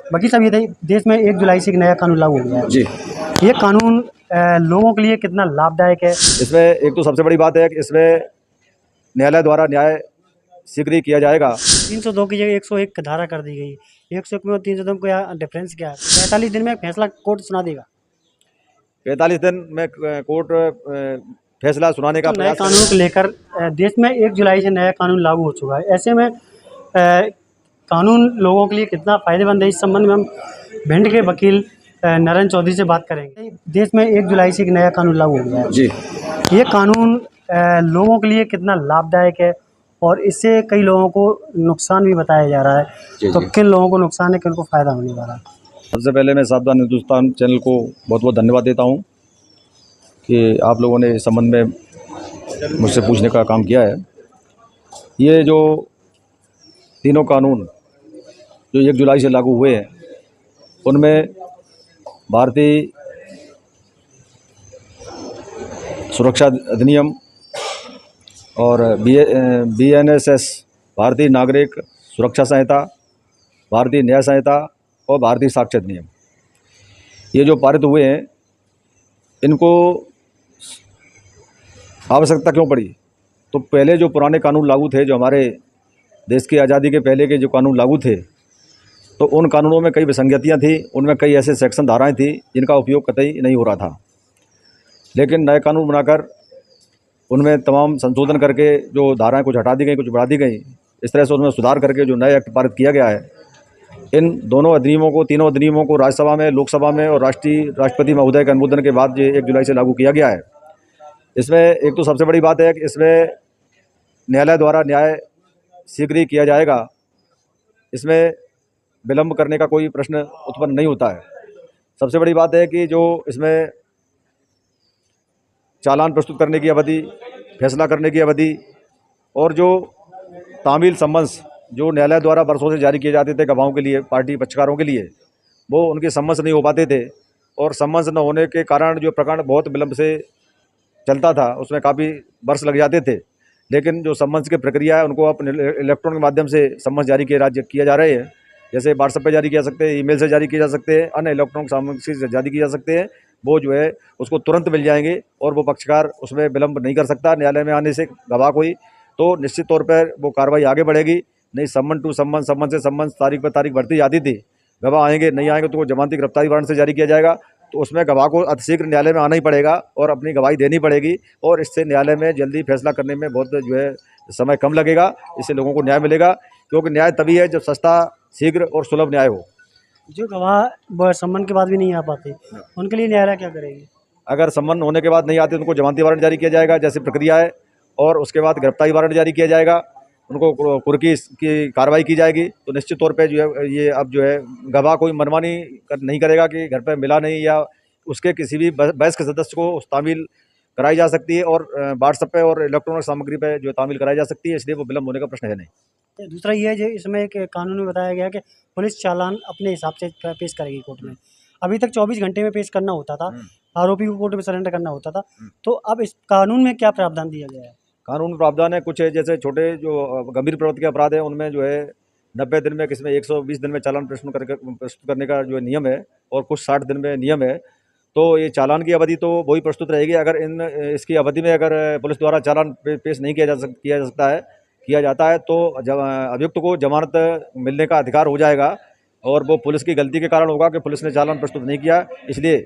बाकी सब ये थे, देश में 1 जुलाई से एक नया कानून लागू हो गया है जी। ये कानून लोगों के लिए कितना लाभदायक है? इसमें एक तो सबसे बड़ी बात है कि इसमें न्यायालय द्वारा न्याय शीघ्र ही किया जाएगा। 302 की जगह 101 धारा कर दी गई। 101 में और 302 में क्या डिफरेंस क्या है? 45 दिन में फैसला कोर्ट सुना देगा। 45 दिन में कोर्ट फैसला सुनाने का तो नए प्रयास कानून को लेकर देश में 1 जुलाई से नया कानून लागू हो चुका है। ऐसे में कानून लोगों के लिए कितना फायदेमंद है, इस संबंध में हम भिंड के वकील नरेंद्र चौधरी से बात करेंगे। देश में 1 जुलाई से एक नया कानून लागू हो गया है जी। ये कानून लोगों के लिए कितना लाभदायक है और इससे कई लोगों को नुकसान भी बताया जा रहा है। जी, तो जी। किन लोगों को नुकसान है, किन को फायदा होने वाला है? सबसे पहले मैं सावधान हिंदुस्तान चैनल को बहुत बहुत धन्यवाद देता हूं कि आप लोगों ने इस संबंध में मुझसे पूछने का काम किया है। ये जो तीनों कानून जो 1 जुलाई से लागू हुए हैं उनमें भारतीय सुरक्षा अधिनियम और BNSS भारतीय नागरिक सुरक्षा संहिता, भारतीय न्याय संहिता और भारतीय साक्ष्य अधिनियम, ये जो पारित हुए हैं इनको आवश्यकता क्यों पड़ी? तो पहले जो पुराने कानून लागू थे, जो हमारे देश की आज़ादी के पहले के जो कानून लागू थे, तो उन कानूनों में कई विसंगतियाँ थी, उनमें कई ऐसे सेक्शन धाराएं थी जिनका उपयोग कतई नहीं हो रहा था। लेकिन नए कानून बनाकर उनमें तमाम संशोधन करके जो धाराएं कुछ हटा दी गई, कुछ बढ़ा दी गई, इस तरह से उसमें सुधार करके जो नए एक्ट पारित किया गया है, इन दोनों अधिनियमों को, तीनों अधिनियमों को राज्यसभा में, लोकसभा में और राष्ट्रपति महोदय के अनुमोदन के बाद ये 1 जुलाई से लागू किया गया है। इसमें एक तो सबसे बड़ी बात है कि इसमें न्यायालय द्वारा न्याय शीघ्र ही किया जाएगा। इसमें विलंब करने का कोई प्रश्न उत्पन्न नहीं होता है। सबसे बड़ी बात है कि जो इसमें चालान प्रस्तुत करने की अवधि, फैसला करने की अवधि और जो तामील सम्मन्स जो न्यायालय द्वारा वर्षों से जारी किए जाते थे गवाहों के लिए, पार्टी पक्षकारों के लिए, वो उनके सम्मन्स नहीं हो पाते थे और सम्मन्स न होने के कारण जो प्रकरण बहुत विलंब से चलता था, उसमें काफ़ी वर्ष लग जाते थे। लेकिन जो सम्मन्स की प्रक्रिया है उनको अब इलेक्ट्रॉनिक माध्यम से सम्मन्स जारी किए जा रहे हैं। जैसे व्हाट्सएप पे जारी किया सकते हैं, ईमेल से जारी किए जा सकते हैं, अन्य इलेक्ट्रॉनिक सामग्री से जारी किए जा सकते हैं। वो जो है उसको तुरंत मिल जाएंगे और वो पक्षकार उसमें विलंब नहीं कर सकता। न्यायालय में आने से गवाह कोई तो निश्चित तौर पर वो कार्रवाई आगे बढ़ेगी। नहीं सम्मन टू सम्मन, सम्मन से सम्मन, तारीख पर तारीख बढ़ती जाती थी। गवाह आएंगे, नहीं आएंगे तो वो जमानती गिरफ्तारी वारंट से जारी किया जाएगा। तो उसमें गवाह को अतिशीघ्र न्यायालय में आना ही पड़ेगा और अपनी गवाही देनी पड़ेगी और इससे न्यायालय में जल्दी फैसला करने में बहुत जो है समय कम लगेगा। इससे लोगों को न्याय मिलेगा, क्योंकि न्याय तभी है जब सस्ता, शीघ्र और सुलभ न्याय हो। जो गवाह सम्मन के बाद भी नहीं आ पाते, उनके लिए न्यायालय क्या करेगी? अगर सम्मन होने के बाद नहीं आते तो उनको जमानती वारंट जारी किया जाएगा, जैसी प्रक्रिया है, और उसके बाद गिरफ्तारी वारंट जारी किया जाएगा, उनको कुर्की की कार्रवाई की जाएगी। तो निश्चित तौर पे जो है ये अब जो है गवाह कोई मनमानी नहीं करेगा कि घर पे मिला नहीं, या उसके किसी भी वयस्क सदस्य को उस तामील कराई जा सकती है और व्हाट्सएप पे और इलेक्ट्रॉनिक सामग्री पे जो तामील कराई जा सकती है, इसलिए वो विलंब होने का प्रश्न है नहीं। दूसरा ये है जो इसमें एक कानून में बताया गया कि पुलिस चालान अपने हिसाब से पेश करेगी कोर्ट में। अभी तक 24 घंटे में पेश करना होता था, आरोपी को कोर्ट में सरेंडर करना होता था। तो अब इस कानून में क्या प्रावधान दिया गया है? कानून प्रावधान है कुछ है, जैसे छोटे जो गंभीर प्रवृत्ति के अपराध है उनमें जो है 90 दिन में, किसी में 120 दिन में चालान प्रस्तुत करने का जो नियम है, और कुछ 60 दिन में नियम है। तो ये चालान की अवधि तो वही प्रस्तुत रहेगी। अगर इसकी अवधि में अगर पुलिस द्वारा चालान पेश नहीं किया जाता है तो अभियुक्त को जमानत मिलने का अधिकार हो जाएगा, और वो पुलिस की गलती के कारण होगा कि पुलिस ने चालान प्रस्तुत नहीं किया, इसलिए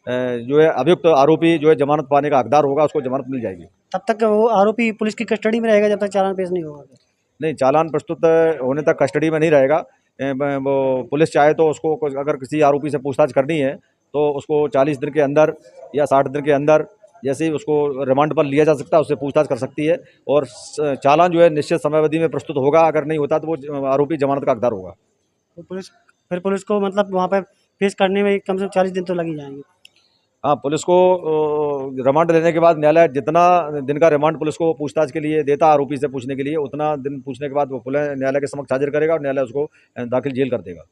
जो है अभियुक्त आरोपी जो है जमानत पाने का हकदार होगा, उसको जमानत मिल जाएगी। तब तक वो आरोपी पुलिस की कस्टडी में रहेगा जब तक चालान पेश नहीं होगा? नहीं, चालान प्रस्तुत होने तक कस्टडी में नहीं रहेगा। वो पुलिस चाहे तो उसको अगर किसी आरोपी से पूछताछ करनी है तो उसको 40 दिन के अंदर या 60 दिन के अंदर जैसे ही उसको रिमांड पर लिया जा सकता है, उससे पूछताछ कर सकती है, और चालान जो है निश्चित समयावधि में प्रस्तुत होगा। अगर नहीं होता तो वो आरोपी जमानत का हकदार होगा। तो पुलिस को मतलब वहाँ पर पेश करने में कम से कम 40 दिन तो लग ही जाएंगे। हाँ, पुलिस को रिमांड लेने के बाद न्यायालय जितना दिन का रिमांड पुलिस को पूछताछ के लिए देता आरोपी से पूछने के लिए, उतना दिन पूछने के बाद वो पुलिस न्यायालय के समक्ष हाजिर करेगा और न्यायालय उसको दाखिल जेल कर देगा।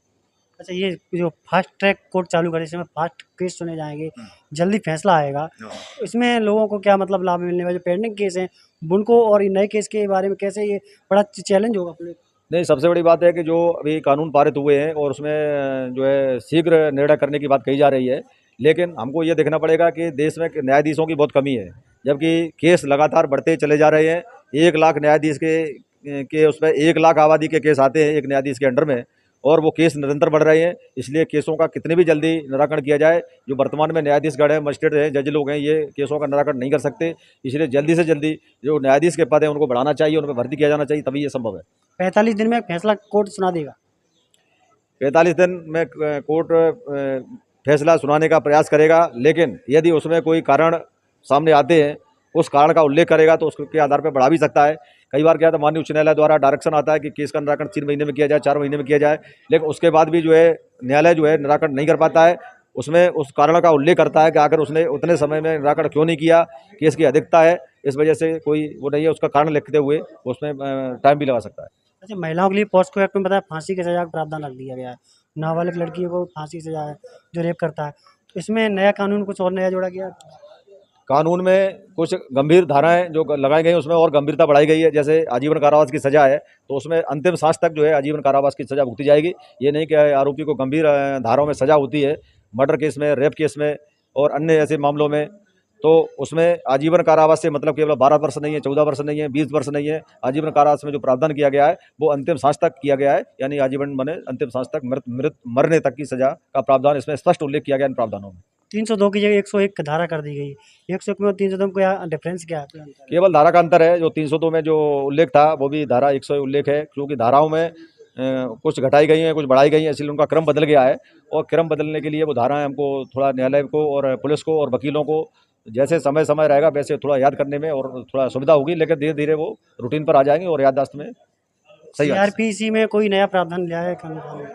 अच्छा, ये जो फास्ट ट्रैक कोर्ट चालू करे, इसमें फास्ट केस सुने जाएंगे, जल्दी फैसला आएगा, इसमें लोगों को क्या मतलब लाभ मिलने वाले? जो पेंडिंग केस हैं उनको और नए केस के बारे में कैसे ये बड़ा चैलेंज होगा पुलिस? नहीं, सबसे बड़ी बात है कि जो अभी कानून पारित हुए हैं और उसमें जो है शीघ्र निर्णय करने की बात कही जा रही है, लेकिन हमको ये देखना पड़ेगा कि देश में न्यायाधीशों की बहुत कमी है, जबकि केस लगातार बढ़ते चले जा रहे हैं। 1 लाख न्यायाधीश के उसमें 1 लाख आबादी के केस आते हैं एक न्यायाधीश के अंडर में, और वो केस निरंतर बढ़ रहे हैं। इसलिए केसों का कितने भी जल्दी निराकरण किया जाए, जो वर्तमान में न्यायाधीशगण हैं, मजिस्ट्रेट हैं, जज लोग हैं, ये केसों का निराकरण नहीं कर सकते। इसलिए जल्दी से जल्दी जो न्यायाधीश के पद हैं उनको बढ़ाना चाहिए, उनमें भर्ती किया जाना चाहिए, तभी ये संभव है। 45 दिन में फैसला कोर्ट सुना देगा। 45 दिन में कोर्ट फैसला सुनाने का प्रयास करेगा, लेकिन यदि उसमें कोई कारण सामने आते हैं, उस कारण का उल्लेख करेगा तो उसके आधार पर बढ़ा भी सकता है। कई बार क्या था, माननीय उच्च न्यायालय द्वारा डायरेक्शन आता है कि केस का निराकरण 3 महीने में किया जाए, 4 महीने में किया जाए, लेकिन उसके बाद भी जो है न्यायालय जो है निराकरण नहीं कर पाता है। उसमें उस कारण का उल्लेख करता है कि आखिर उसने उतने समय में निराकरण क्यों नहीं किया, केस की अधिकता है, इस वजह से कोई वो नहीं है, उसका कारण लिखते हुए उसमें टाइम भी लगा सकता है। अच्छा, महिलाओं के लिए पॉस्को एक्ट में बताया फांसी की सजा का प्रावधान रख दिया गया है। नाबालिग लड़कियों को फांसी की सजा है जो रेप करता है। तो इसमें नया कानून कुछ और नया जोड़ा गया। कानून में कुछ गंभीर धाराएं जो लगाई गई हैं उसमें और गंभीरता बढ़ाई गई है। जैसे आजीवन कारावास की सजा है, तो उसमें अंतिम सांस तक जो है आजीवन कारावास की सजा भुगती जाएगी। ये नहीं कि आरोपी को गंभीर धाराओं में सजा होती है, मर्डर केस में, रेप केस में और अन्य ऐसे मामलों में, तो उसमें आजीवन कारावास से मतलब केवल 12 वर्ष नहीं है, 14 वर्ष नहीं है, 20 वर्ष नहीं है। आजीवन कारावास में जो प्रावधान किया गया है वो अंतिम सांस तक किया गया है, यानी आजीवन माने अंतिम सांस तक, मरने तक की सजा का प्रावधान इसमें स्पष्ट उल्लेख किया गया इन प्रावधानों में। 302 की जगह 101 धारा कर दी गई। 101 में 302 में क्या डिफरेंस क्या है? केवल धारा का अंतर है, जो 302 में जो उल्लेख था वो भी धारा 100 उल्लेख है, क्योंकि धाराओं में कुछ घटाई गई हैं, कुछ बढ़ाई गई हैं, इसलिए उनका क्रम बदल गया है। और क्रम बदलने के लिए वो धाराएं हमको थोड़ा न्यायालय को और पुलिस को और वकीलों को जैसे समय समय रहेगा वैसे थोड़ा याद करने में और थोड़ा सुविधा होगी, लेकिन धीरे धीरे वो रूटीन पर आ जाएंगे और याददाश्त में सही। सीआरपीसी में कोई नया प्रावधान लिया है कानून?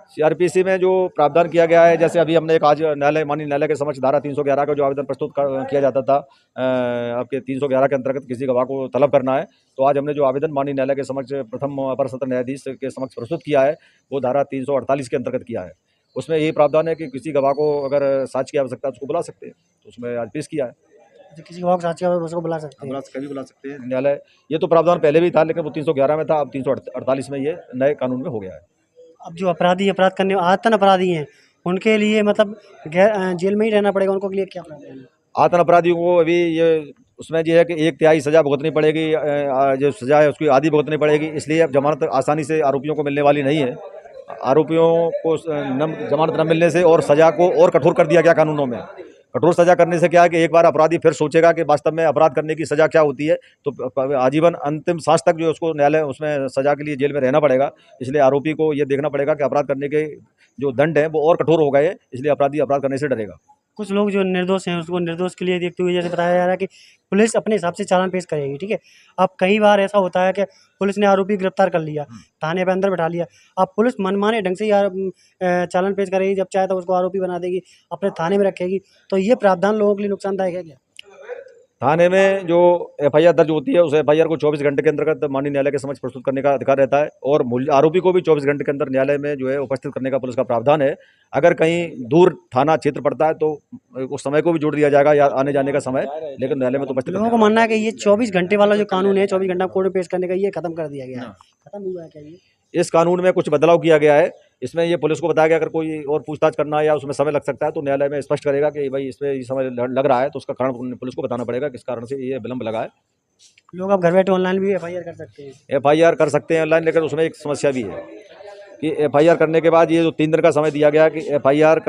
सीआरपीसी में जो प्रावधान किया गया है, जैसे अभी हमने एक आज माननीय न्यायालय के समक्ष धारा 311 का जो आवेदन प्रस्तुत किया जाता था, आपके 311 के अंतर्गत किसी गवाह को तलब करना है, तो आज हमने जो आवेदन माननीय न्यायालय के समक्ष प्रथम अपर सत्र न्यायाधीश के समक्ष प्रस्तुत किया है, वो धारा 348 के अंतर्गत किया है। उसमें यही प्रावधान है कि किसी गवाह को अगर साक्ष्य की आवश्यकता है तो उसको बुला सकते हैं, तो उसमें आज पेश किया है। किसी गवाह को साक्ष्य उसको बुला सकते हैं, कभी बुला सकते हैं न्यायालय। ये तो प्रावधान पहले भी था, लेकिन वो 311 में था, अब 348 में ये नए कानून में हो गया है। अब जो अपराधी अपराध करने आतन अपराधी हैं उनके लिए मतलब जेल में ही रहना पड़ेगा, उनको के लिए क्या प्रावधान है? आतन अपराधियों को अभी ये उसमें ये है कि 1/3 सजा भुगतनी पड़ेगी, जो सजा है उसकी आधी भुगतनी पड़ेगी, इसलिए अब जमानत आसानी से आरोपियों को मिलने वाली नहीं है। आरोपियों को जमानत न मिलने से और सजा को और कठोर कर दिया गया कानूनों में। कठोर सजा करने से क्या है कि एक बार अपराधी फिर सोचेगा कि वास्तव में अपराध करने की सजा क्या होती है, तो आजीवन अंतिम सांस तक जो उसको न्यायालय उसमें सजा के लिए जेल में रहना पड़ेगा। इसलिए आरोपी को ये देखना पड़ेगा कि अपराध करने के जो दंड हैं वो और कठोर हो गए हैं, इसलिए अपराधी अपराध करने से डरेगा। कुछ लोग जो निर्दोष हैं उसको निर्दोष के लिए देखते हुए जैसे बताया जा रहा है कि पुलिस अपने हिसाब से चालान पेश करेगी, ठीक है। अब कई बार ऐसा होता है कि पुलिस ने आरोपी गिरफ्तार कर लिया, थाने पे अंदर बैठा लिया, अब पुलिस मनमाने ढंग से ही चालान पेश करेगी, जब चाहे तो उसको आरोपी बना देगी, अपने थाने में रखेगी। तो ये प्रावधान लोगों के लिए नुकसानदायक है क्या? थाने में जो एफआईआर दर्ज होती है, उस एफआईआर को 24 घंटे के अंतर्गत माननीय न्यायालय के समक्ष प्रस्तुत करने का अधिकार रहता है, और आरोपी को भी 24 घंटे के अंदर न्यायालय में जो है उपस्थित करने का पुलिस का प्रावधान है। अगर कहीं दूर थाना क्षेत्र पड़ता है तो उस समय को भी जोड़ दिया जाएगा, या आने जाने का समय, लेकिन न्यायालय में तो उपस्थित। लोगों को मानना है कि ये 24 घंटे वाला जो कानून है, 24 घंटा कोर्ट में पेश करने का, ये खत्म कर दिया गया है। खत्म हुआ है क्या ये? इस कानून में कुछ बदलाव किया गया है। इसमें ये पुलिस को बताया गया अगर कोई और पूछताछ करना है या उसमें समय लग सकता है तो न्यायालय में स्पष्ट करेगा कि भाई इसमें ये समय लग रहा है, तो उसका कारण पुलिस को बताना पड़ेगा किस कारण से ये विलंब लगा है। लोग अब घर बैठे ऑनलाइन भी एफआईआर कर सकते हैं। एफआईआर कर सकते हैं ऑनलाइन, लेकिन उसमें एक समस्या भी है कि एफआईआर करने के बाद ये जो 3 दिन का समय दिया गया कि एफआईआर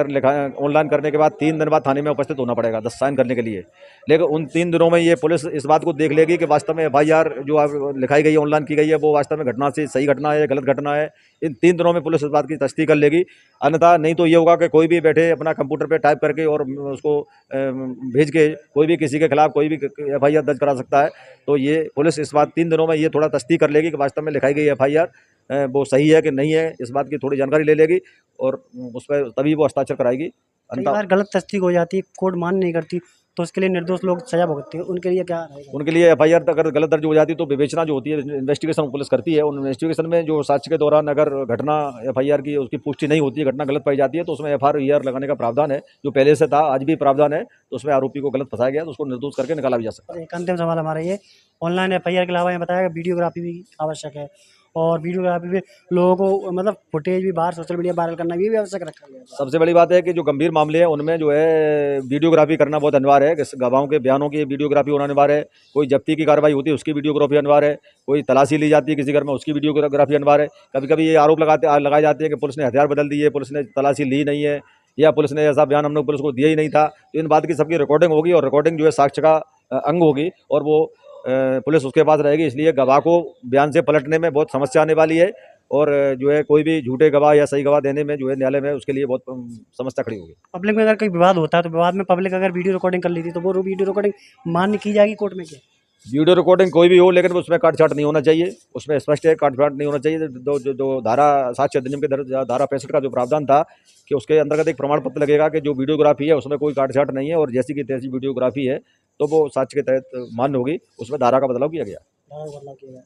ऑनलाइन करने के बाद 3 दिन बाद थाने में उपस्थित होना पड़ेगा 10 साइन करने के लिए। लेकिन उन 3 दिनों में ये पुलिस इस बात को देख लेगी कि वास्तव में एफआईआर जो लिखाई गई है, ऑनलाइन की गई है, वो वास्तव में घटना से सही घटना है, गलत घटना है। इन 3 दिनों में पुलिस इस बात की तस्दीक कर लेगी। अन्यथा नहीं तो ये होगा कि कोई भी बैठे अपना कंप्यूटर पर टाइप करके और उसको भेज के कोई भी किसी के खिलाफ कोई भी एफआईआर दर्ज करा सकता है। तो ये पुलिस इस बात 3 दिनों में ये थोड़ा तस्दीक कर लेगी कि वास्तव में लिखाई गई एफआईआर वो सही है कि नहीं है, इस बात की थोड़ी जानकारी ले लेगी और उस पर तभी वो हस्ताक्षर कराएगी। कई बार गलत तस्दीक हो जाती है, कोर्ट मान नहीं करती, तो उसके लिए निर्दोष लोग सजा भुगतते हैं, उनके लिए क्या रहेगा? उनके लिए एफआईआर अगर गलत दर्ज हो जाती है तो विवेचना जो होती है, इन्वेस्टिगेशन पुलिस करती है। उन इन्वेस्टिगेशन में जो साक्ष्य के दौरान अगर घटना एफआईआर की उसकी पुष्टि नहीं होती है, घटना गलत पाई जाती है, तो उसमें एफआईआर लगाने का प्रावधान है, जो पहले से था, आज भी प्रावधान है। तो उसमें आरोपी को गलत फंसाया गया तो उसको निर्दोष करके निकाला भी जा सकता है। एक अंतिम सवाल हमारा ये, ऑनलाइन एफआईआर के अलावा ये बताया वीडियोग्राफी भी आवश्यक है, और वीडियोग्राफी में लोगों को मतलब फुटेज भी बाहर सोशल मीडिया वायरल करना भी आवश्यक रखा गया है। सबसे बड़ी बात है कि जो गंभीर मामले हैं उनमें जो है वीडियोग्राफी करना बहुत अनिवार्य है। गवाहों के बयानों की वीडियोग्राफी होना अनिवार्य है। कोई जब्ती की कार्रवाई होती है उसकी वीडियोग्राफी अनिवार्य है। कोई तलाशी ली जाती है किसी घर में उसकी वीडियोग्राफी अनिवार्य है। कभी कभी ये आरोप लगाए जाते हैं कि पुलिस ने हथियार बदल दिए, पुलिस ने तलाशी ली नहीं है, या पुलिस ने ऐसा बयान हमने पुलिस को दिया ही नहीं था। तो इन बात की सबकी रिकॉर्डिंग होगी और रिकॉर्डिंग जो है साक्ष्य का अंग होगी और वो पुलिस उसके पास रहेगी। इसलिए गवाह को बयान से पलटने में बहुत समस्या आने वाली है और जो है कोई भी झूठे गवाह या सही गवाह देने में जो है न्यायालय में उसके लिए बहुत समस्या खड़ी होगी। पब्लिक में अगर कोई विवाद होता है तो विवाद में पब्लिक अगर वीडियो रिकॉर्डिंग कर लेती तो वो वीडियो रिकॉर्डिंग मान्य की जाएगी कोर्ट में क्या? वीडियो रिकॉर्डिंग कोई भी हो लेकिन उसमें काट छाट नहीं होना चाहिए। उसमें स्पष्ट है काट छाट नहीं होना चाहिए। जो धारा 7 अधिनियम के धारा 65 का जो प्रावधान था कि उसके अंतर्गत एक प्रमाण पत्र लगेगा कि जो वीडियोग्राफी है उसमें कोई काट छाट नहीं है और जैसी की तैसी वीडियोग्राफी है तो वो साक्ष्य के तहत मान्य होगी। उसमें धारा का बदलाव किया गया।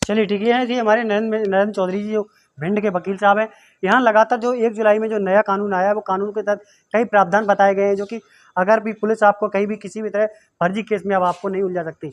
चलिए ठीक है जी। हमारे नरेंद्र चौधरी जी जो भिंड के वकील साहब हैं, यहाँ लगातार जो 1 जुलाई में जो नया कानून आया है वो कानून के तहत कई प्रावधान बताए गए हैं जो कि अगर भी पुलिस आपको कहीं भी किसी भी तरह फर्जी केस में अब आपको नहीं उलझा सकती।